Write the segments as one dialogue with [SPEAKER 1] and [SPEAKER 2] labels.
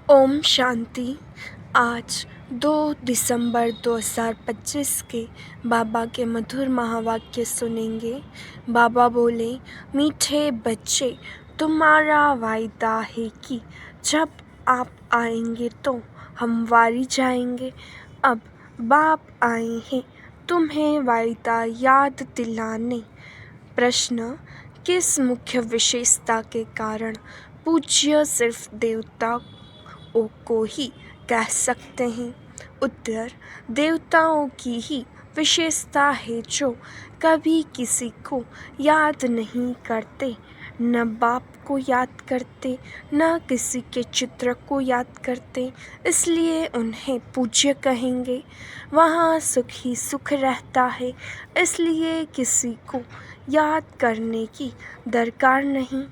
[SPEAKER 1] ओम शांति। आज 2 दिसंबर 2025 के बाबा के मधुर महावाक्य सुनेंगे। बाबा बोले, मीठे बच्चे, तुम्हारा वायदा है कि जब आप आएंगे तो हम वारी जाएंगे। अब बाप आए हैं तुम्हें वायदा याद दिलाने। प्रश्न, किस मुख्य विशेषता के कारण पूज्य सिर्फ देवता को ही कह सकते हैं? उत्तर, देवताओं की ही विशेषता है जो कभी किसी को याद नहीं करते, न बाप को याद करते, न किसी के चित्र को याद करते, इसलिए उन्हें पूज्य कहेंगे। वहाँ सुख ही सुख रहता है, इसलिए किसी को याद करने की दरकार नहीं।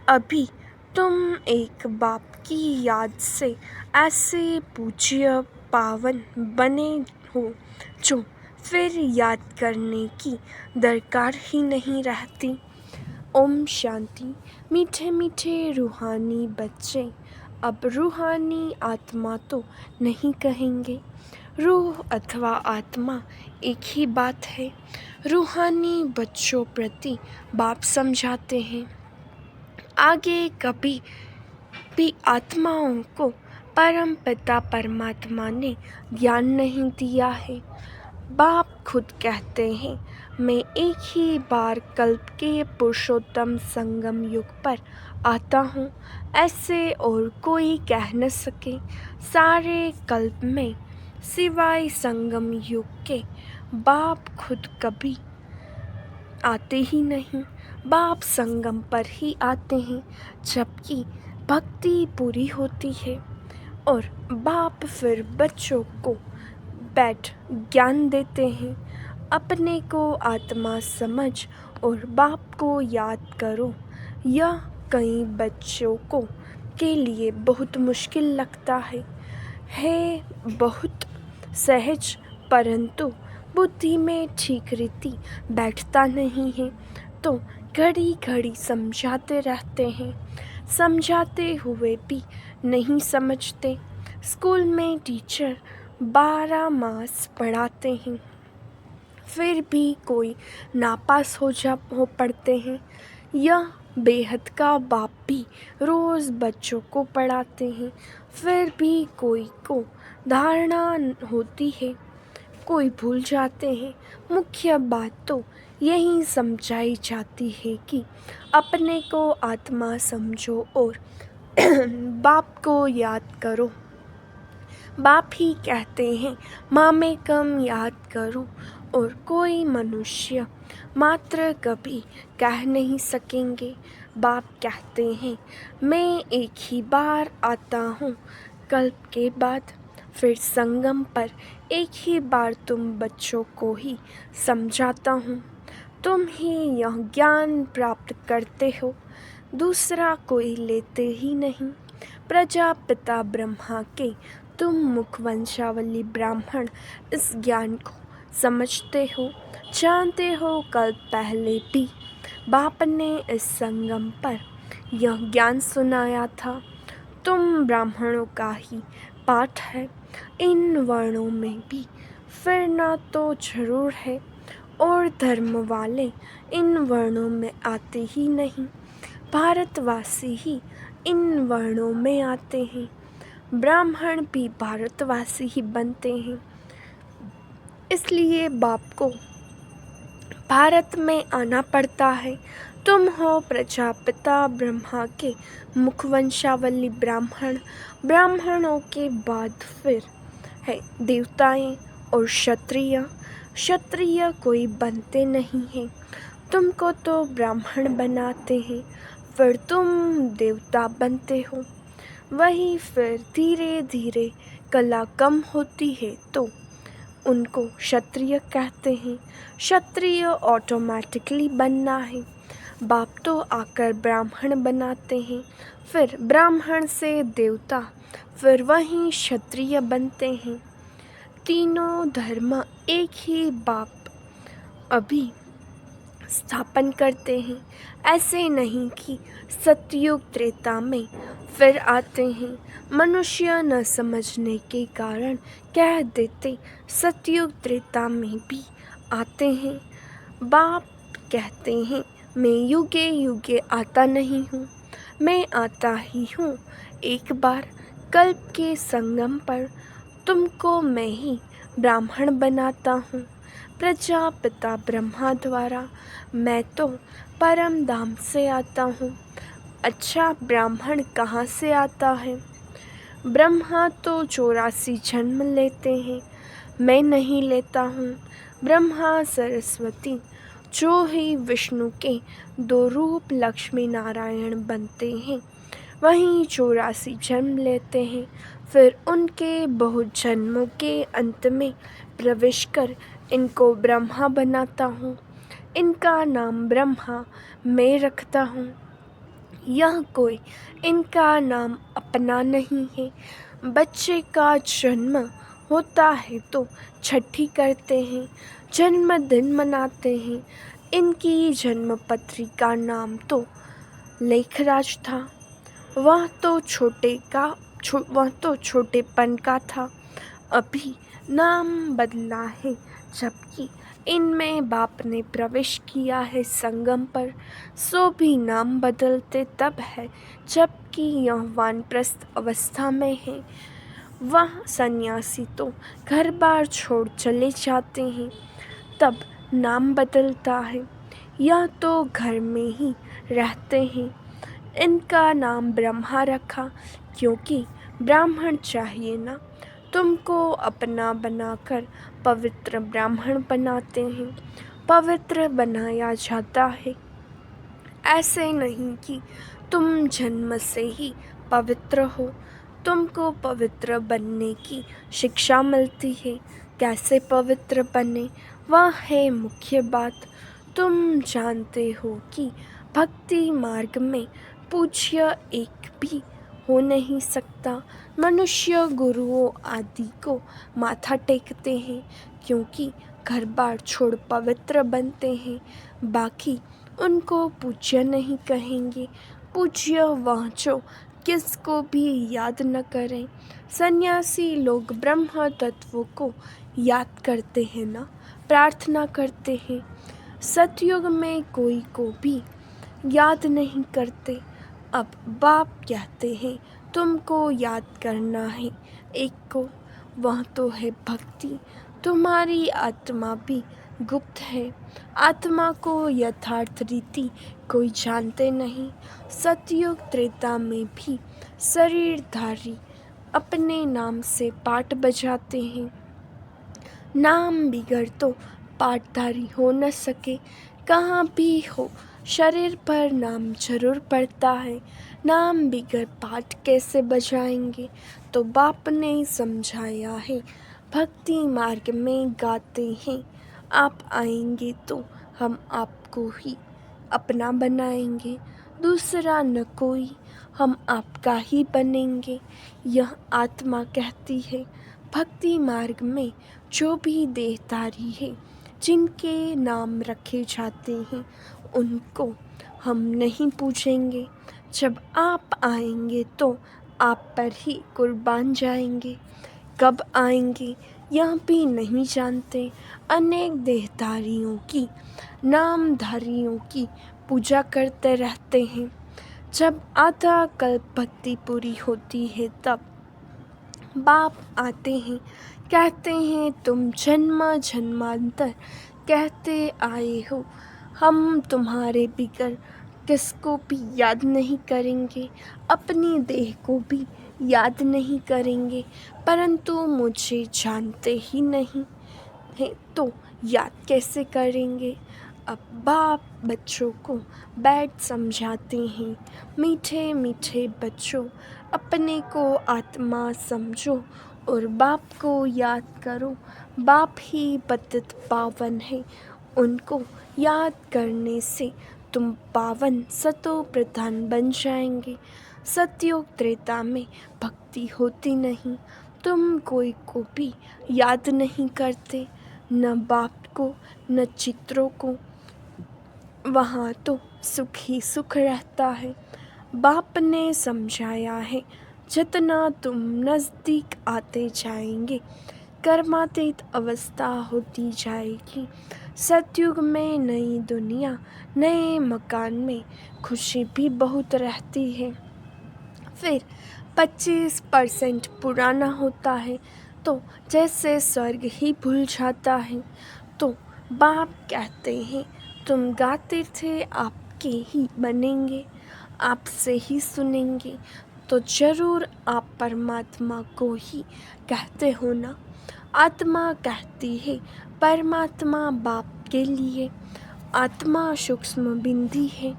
[SPEAKER 1] अभी तुम एक बाप की याद से ऐसे पूज्य पावन बने हो जो फिर याद करने की दरकार ही नहीं रहती। ओम शांति। मीठे मीठे रूहानी बच्चे, अब रूहानी आत्मा तो नहीं कहेंगे। रूह अथवा आत्मा एक ही बात है। रूहानी बच्चों प्रति बाप समझाते हैं, आगे कभी भी आत्माओं को परम पिता परमात्मा ने ज्ञान नहीं दिया है। बाप खुद कहते हैं, मैं एक ही बार कल्प के पुरुषोत्तम संगम युग पर आता हूँ, ऐसे और कोई कह न सके। सारे कल्प में सिवाय संगम युग के बाप खुद कभी आते ही नहीं। बाप संगम पर ही आते हैं जबकि भक्ति पूरी होती है, और बाप फिर बच्चों को बैठ ज्ञान देते हैं। अपने को आत्मा समझ और बाप को याद करो। यह कई बच्चों को के लिए बहुत मुश्किल लगता है बहुत सहज, परंतु बुद्धि में ठीक रीति बैठता नहीं है, तो घड़ी घड़ी समझाते रहते हैं, समझाते हुए भी नहीं समझते। स्कूल में टीचर 12 मास पढ़ाते हैं, फिर भी कोई नापास हो पढ़ते हैं। यह बेहद का बाप भी रोज़ बच्चों को पढ़ाते हैं, फिर भी कोई को धारणा होती है, कोई भूल जाते हैं। मुख्य बात तो यही समझाई जाती है कि अपने को आत्मा समझो और बाप को याद करो। बाप ही कहते हैं, मामेकम याद करो, और कोई मनुष्य मात्र कभी कह नहीं सकेंगे। बाप कहते हैं, मैं एक ही बार आता हूँ कल्प के बाद, फिर संगम पर एक ही बार तुम बच्चों को ही समझाता हूँ। तुम ही यह ज्ञान प्राप्त करते हो, दूसरा कोई लेते ही नहीं। प्रजापिता ब्रह्मा के तुम मुखवंशावली ब्राह्मण इस ज्ञान को समझते हो, जानते हो। कल पहले भी बाप ने इस संगम पर यह ज्ञान सुनाया था। तुम ब्राह्मणों का ही पाठ है, इन वर्णों में भी फिरना तो जरूर है, और धर्म वाले इन वर्णों में आते ही नहीं। भारतवासी ही इन वर्णों में आते हैं, ब्राह्मण भी भारतवासी ही बनते हैं। इसलिए बाप को भारत में आना पड़ता है। तुम हो प्रजापिता ब्रह्मा के मुखवंशावली ब्राह्मण। ब्राह्मणों के बाद फिर है देवताएं और क्षत्रिय। क्षत्रिय कोई बनते नहीं हैं, तुमको तो ब्राह्मण बनाते हैं, फिर तुम देवता बनते हो। वही फिर धीरे धीरे कला कम होती है तो उनको क्षत्रिय कहते हैं। क्षत्रिय ऑटोमेटिकली बनना है। बाप तो आकर ब्राह्मण बनाते हैं, फिर ब्राह्मण से देवता, फिर वहीं क्षत्रिय बनते हैं। तीनों धर्म एक ही बाप अभी स्थापन करते हैं। ऐसे नहीं कि सतयुग त्रेता में फिर आते हैं। मनुष्य न समझने के कारण कह देते सतयुग त्रेता में भी आते हैं। बाप कहते हैं मैं युगे युगे आता नहीं हूँ, मैं आता ही हूँ एक बार कल्प के संगम पर। तुमको मैं ही ब्राह्मण बनाता हूँ प्रजापिता ब्रह्मा द्वारा। मैं तो परम धाम से आता हूँ। अच्छा, ब्राह्मण कहाँ से आता है? ब्रह्मा तो 84 जन्म लेते हैं, मैं नहीं लेता हूँ। ब्रह्मा सरस्वती जो ही विष्णु के 2 रूप लक्ष्मी नारायण बनते हैं, वहीं 84 जन्म लेते हैं। फिर उनके बहुत जन्मों के अंत में प्रवेश कर इनको ब्रह्मा बनाता हूँ। इनका नाम ब्रह्मा मैं रखता हूँ। यह कोई इनका नाम अपना नहीं है। बच्चे का जन्म होता है तो छठी करते हैं, जन्मदिन मनाते हैं। इनकी जन्मपत्री का नाम तो लेखराज था। वह तो छोटेपन का था। अभी नाम बदला है, जबकि इनमें बाप ने प्रवेश किया है संगम पर। सो भी नाम बदलते तब है जबकि यह वानप्रस्थ अवस्था में है। वह सन्यासी तो घर बार छोड़ चले जाते हैं, तब नाम बदलता है। यह तो घर में ही रहते हैं। इनका नाम ब्रह्मा रखा क्योंकि ब्राह्मण चाहिए ना। तुमको अपना बनाकर पवित्र ब्राह्मण बनाते हैं। पवित्र बनाया जाता है, ऐसे नहीं कि तुम जन्म से ही पवित्र हो। तुमको पवित्र बनने की शिक्षा मिलती है। कैसे पवित्र बने, वह है मुख्य बात। तुम जानते हो कि भक्ति मार्ग में पूज्य एक भी हो नहीं सकता। मनुष्य गुरुओं आदि को माथा टेकते हैं क्योंकि घर बार छोड़ पवित्र बनते हैं। बाकी उनको पूज्य नहीं कहेंगे। पूज्य वह जो किसको भी याद न करें। सन्यासी लोग ब्रह्म तत्व को याद करते हैं ना, प्रार्थना करते हैं। सतयुग में कोई को भी याद नहीं करते। अब बाप कहते हैं तुमको याद करना है एक को, वह तो है भक्ति। तुम्हारी आत्मा भी गुप्त है। आत्मा को यथार्थ रीति कोई जानते नहीं। सतयुग त्रेता में भी शरीरधारी अपने नाम से पाठ बजाते हैं। नाम बिगड़ तो पाठधारी हो न सके। कहाँ भी हो शरीर पर नाम जरूर पड़ता है। नाम बिगड़ पाठ कैसे बजाएंगे? तो बाप ने समझाया है, भक्ति मार्ग में गाते हैं। आप आएंगे तो हम आपको ही अपना बनाएंगे, दूसरा न कोई, हम आपका ही बनेंगे। यह आत्मा कहती है। भक्ति मार्ग में जो भी देहधारी है, जिनके नाम रखे जाते हैं, उनको हम नहीं पूछेंगे। जब आप आएंगे तो आप पर ही कुर्बान जाएंगे। कब आएंगे यह भी नहीं जानते। अनेक देहधारियों की, नामधारियों की पूजा करते रहते हैं। जब आधा कल्प भक्ति पूरी होती है तब बाप आते हैं, कहते हैं तुम जन्म जन्मांतर कहते आए हो। हम तुम्हारे बिगर किसको भी याद नहीं करेंगे, अपनी देह को भी याद नहीं करेंगे, परंतु मुझे जानते ही नहीं हैं तो याद कैसे करेंगे। अब बाप बच्चों को बैठ समझाते हैं, मीठे मीठे बच्चों, अपने को आत्मा समझो और बाप को याद करो। बाप ही पतित पावन है, उनको याद करने से तुम पावन सतो प्रधान बन जाएंगे। सतयुग त्रेता में भक्ति होती नहीं। तुम कोई को भी याद नहीं करते, न बाप को न चित्रों को। वहाँ तो सुख ही सुख रहता है। बाप ने समझाया है, जितना तुम नज़दीक आते जाएंगे कर्मातीत अवस्था होती जाएगी। सतयुग में नई दुनिया नए मकान में खुशी भी बहुत रहती है। फिर 25% पुराना होता है तो जैसे स्वर्ग ही भूल जाता है। तो बाप कहते हैं तुम गाते थे आपके ही बनेंगे, आपसे ही सुनेंगे, तो ज़रूर आप परमात्मा को ही कहते हो ना। आत्मा कहती है परमात्मा बाप के लिए। आत्मा सूक्ष्म बिंदी है,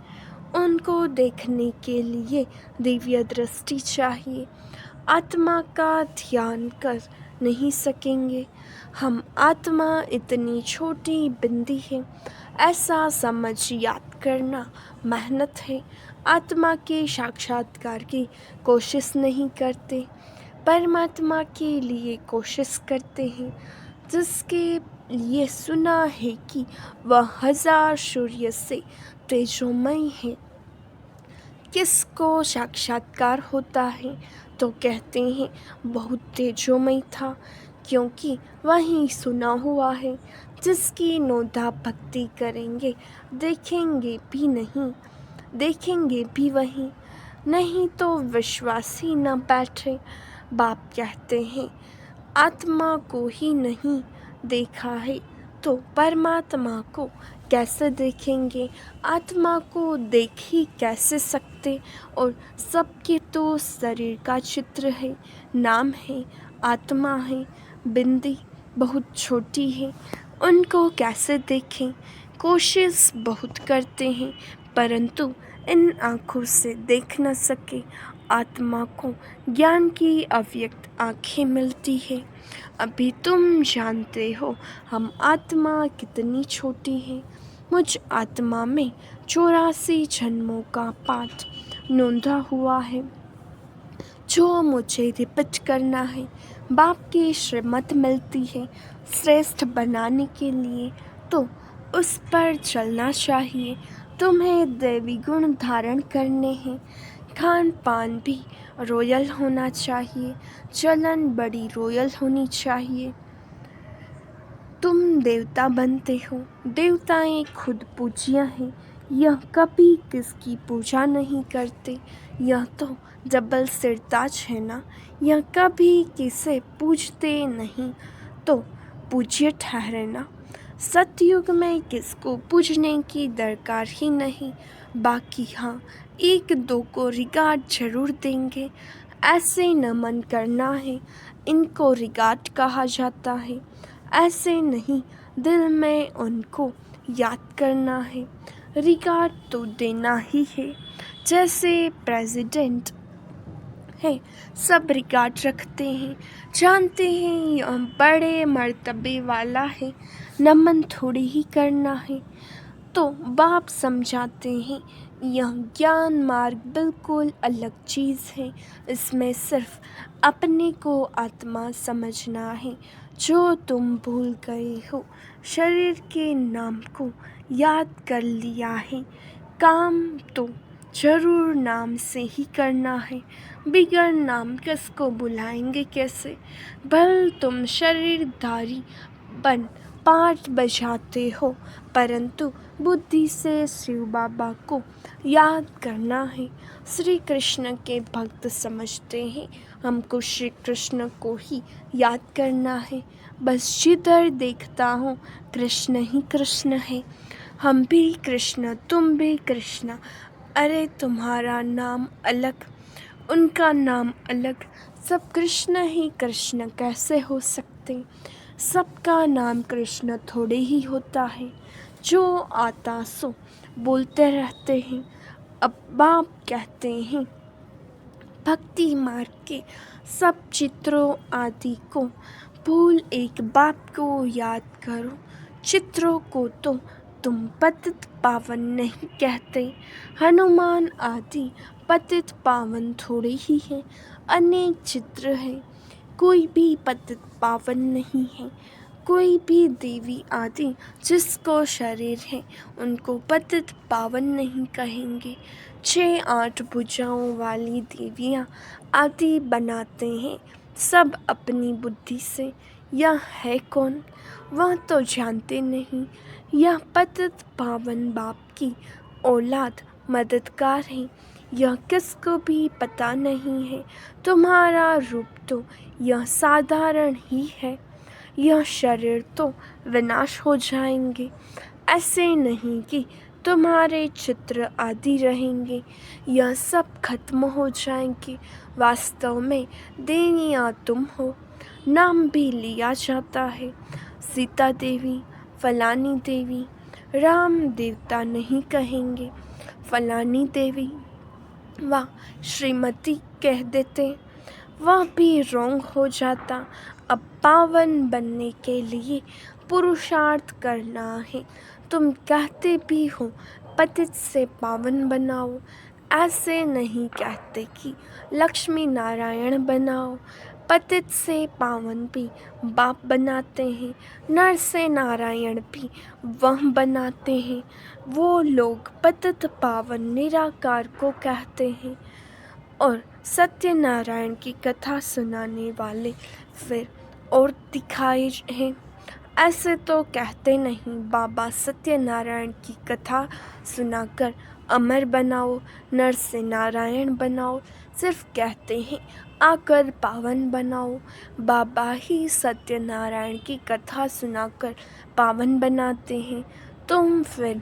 [SPEAKER 1] उनको देखने के लिए दिव्य दृष्टि चाहिए। आत्मा का ध्यान कर नहीं सकेंगे हम, आत्मा इतनी छोटी बिंदी है, ऐसा समझ याद करना मेहनत है। आत्मा के साक्षात्कार की कोशिश नहीं करते, परमात्मा के लिए कोशिश करते हैं। जिसके लिए सुना है कि वह 1000 सूर्य से तेजोमय है। किसको साक्षात्कार होता है तो कहते हैं बहुत तेजोमय था, क्योंकि वही सुना हुआ है। जिसकी नोदा भक्ति करेंगे देखेंगे भी नहीं, देखेंगे भी वही, नहीं तो विश्वास ही न बैठे। बाप कहते हैं आत्मा को ही नहीं देखा है तो परमात्मा को कैसे देखेंगे। आत्मा को देख ही कैसे सकते, और सबके तो शरीर का चित्र है, नाम है, आत्मा है, बिंदी बहुत छोटी है, उनको कैसे देखें। कोशिश बहुत करते हैं परंतु इन आँखों से देख न सके। आत्मा को ज्ञान की अव्यक्त आँखें मिलती है। अभी तुम जानते हो हम आत्मा कितनी छोटी है। मुझ आत्मा में 84 जन्मों का पाठ नोंधा हुआ है, जो मुझे रिपीट करना है। बाप की श्रीमत मिलती है श्रेष्ठ बनाने के लिए, तो उस पर चलना चाहिए। तुम्हें दैवी गुण धारण करने हैं, खान पान भी रॉयल होना चाहिए, चलन बड़ी रॉयल होनी चाहिए। तुम देवता बनते हो, देवताएं खुद पूज्य हैं, यह कभी किसकी पूजा नहीं करते। यह तो डबल सिरताज है ना, यह कभी किसे पूजते नहीं तो पूज्य ठहरे ना। सतयुग में किसको पूजने की दरकार ही नहीं। बाकी हाँ, एक दो को रिगार्ड जरूर देंगे, ऐसे नमन करना है, इनको रिगार्ड कहा जाता है। ऐसे नहीं, दिल में उनको याद करना है, रिगार्ड तो देना ही है। जैसे प्रेसिडेंट है, सब रिगार्ड रखते हैं, जानते हैं यह बड़े मर्तबे वाला है, नमन थोड़ी ही करना है। तो बाप समझाते हैं यह ज्ञान मार्ग बिल्कुल अलग चीज़ है। इसमें सिर्फ अपने को आत्मा समझना है, जो तुम भूल गए हो। शरीर के नाम को याद कर लिया है, काम तो जरूर नाम से ही करना है। बिगर नाम किसको बुलाएंगे कैसे। भल तुम शरीरधारी बन पाठ बजाते हो, परंतु बुद्धि से शिव बाबा को याद करना है। श्री कृष्ण के भक्त समझते हैं हमको श्री कृष्ण को ही याद करना है। बस जिधर देखता हूँ कृष्ण ही कृष्ण है। हम भी कृष्ण, तुम भी कृष्ण, अरे तुम्हारा नाम अलग, उनका नाम अलग, सब कृष्ण ही कृष्ण कैसे हो सकते। सबका नाम कृष्ण थोड़े ही होता है, जो आता सो बोलते रहते हैं। अब बाप कहते हैं भक्ति मार्ग के सब चित्रों आदि को भूल एक बाप को याद करो। चित्रों को तो तुम पतित पावन नहीं कहते, हनुमान आदि पतित पावन थोड़े ही हैं, अनेक चित्र हैं, कोई भी पतित पावन नहीं है। कोई भी देवी आदि जिसको शरीर है उनको पतित पावन नहीं कहेंगे। 6-8 भुजाओं वाली देवियाँ आदि बनाते हैं सब अपनी बुद्धि से। यह है कौन वह तो जानते नहीं। यह पतित पावन बाप की औलाद मददगार है। यह किसको भी पता नहीं है। तुम्हारा रूप तो यह साधारण ही है। यह शरीर तो विनाश हो जाएंगे। ऐसे नहीं कि तुम्हारे चित्र आदि रहेंगे। यह सब खत्म हो जाएंगे। वास्तव में देवियाँ तुम हो। नाम भी लिया जाता है सीता देवी, फलानी देवी। राम देवता नहीं कहेंगे फलानी देवी। वाह श्रीमती कह देते वह भी रोंग हो जाता। अब पावन बनने के लिए पुरुषार्थ करना है। तुम कहते भी हो पतित से पावन बनाओ। ऐसे नहीं कहते कि लक्ष्मी नारायण बनाओ। पतित से पावन भी बाप बनाते हैं। नर से नारायण भी वह बनाते हैं। वो लोग पतित पावन निराकार को कहते हैं और सत्यनारायण की कथा सुनाने वाले फिर और दिखाए हैं। ऐसे तो कहते नहीं बाबा सत्यनारायण की कथा सुनाकर अमर बनाओ, नर से नारायण बनाओ। सिर्फ कहते हैं आकर पावन बनाओ। बाबा ही सत्यनारायण की कथा सुनाकर पावन बनाते हैं। तुम फिर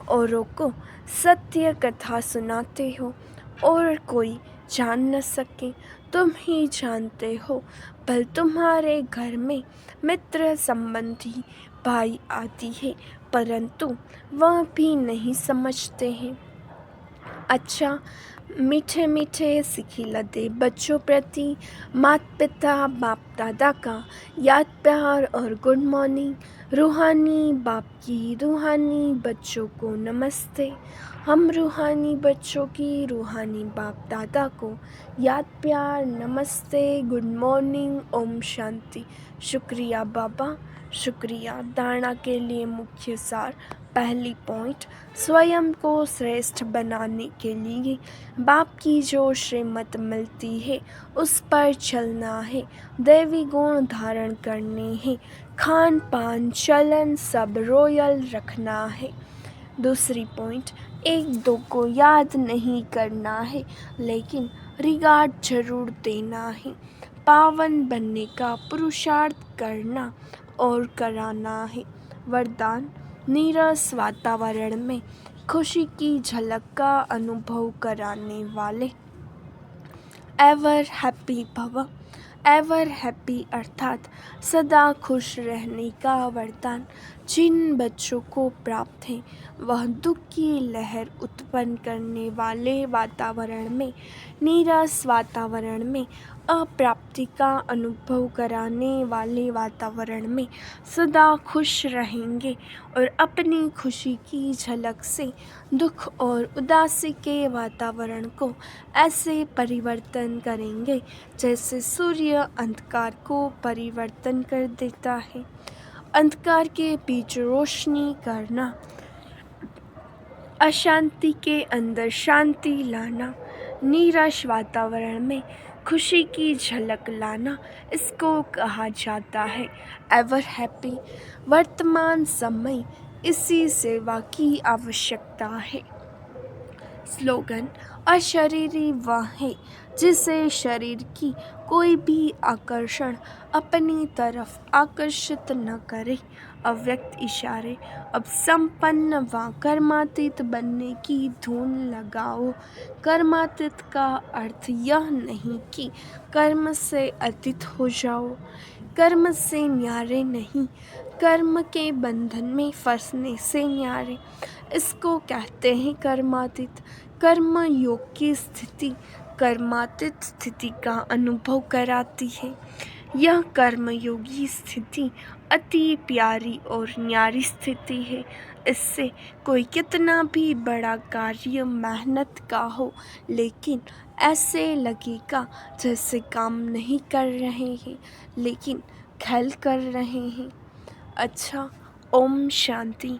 [SPEAKER 1] औरों को सत्य कथा सुनाते हो और कोई जान न सके। तुम ही जानते हो भल तुम्हारे घर में मित्र संबंधी भाई आदि है परंतु वह भी नहीं समझते हैं। अच्छा मीठे मीठे सिखिलते बच्चों प्रति माता पिता बाप दादा का याद प्यार और गुड मॉर्निंग। रूहानी बाप की रूहानी बच्चों को नमस्ते। हम रूहानी बच्चों की रूहानी बाप दादा को याद प्यार नमस्ते गुड मॉर्निंग ओम शांति। शुक्रिया बाबा शुक्रिया। धारणा के लिए मुख्य सार पहली पॉइंट स्वयं को श्रेष्ठ बनाने के लिए बाप की जो श्रीमत मिलती है उस पर चलना है। दैवी गुण धारण करने हैं। खान पान चलन सब रॉयल रखना है। दूसरी पॉइंट एक दो को याद नहीं करना है लेकिन रिगार्ड जरूर देना है। पावन बनने का पुरुषार्थ करना और कराना है। वरदान नीरस वातावरण में खुशी की झलक का अनुभव कराने वाले। एवर हैप्पी भव। एवर हैप्पी अर्थात सदा खुश रहने का वरदान जिन बच्चों को प्राप्त है वह दुख की लहर उत्पन्न करने वाले वातावरण में नीरस वातावरण में अप्राप्ति का अनुभव कराने वाले वातावरण में सदा खुश रहेंगे और अपनी खुशी की झलक से दुख और उदासी के वातावरण को ऐसे परिवर्तन करेंगे जैसे सूर्य अंधकार को परिवर्तन कर देता है। अंधकार के बीच रोशनी करना, अशांति के अंदर शांति लाना, नीरस वातावरण में खुशी की झलक लाना, इसको कहा जाता है एवर हैप्पी। वर्तमान समय इसी सेवा की आवश्यकता है। स्लोगन अशरीरी वह है जिसे शरीर की कोई भी आकर्षण अपनी तरफ आकर्षित न करे। अव्यक्त इशारे अब संपन्न व कर्मातीत बनने की धुन लगाओ। कर्मातीत का अर्थ यह नहीं कि कर्म से अतीत हो जाओ। कर्म से न्यारे नहीं, कर्म के बंधन में फंसने से न्यारे। इसको कहते हैं कर्मातीत। कर्म योग की स्थिति कर्मातीत स्थिति का अनुभव कराती है। यह कर्मयोगी स्थिति अति प्यारी और न्यारी स्थिति है। इससे कोई कितना भी बड़ा कार्य मेहनत का हो लेकिन ऐसे लगेगा जैसे काम नहीं कर रहे हैं लेकिन खेल कर रहे हैं। अच्छा ओम शांति।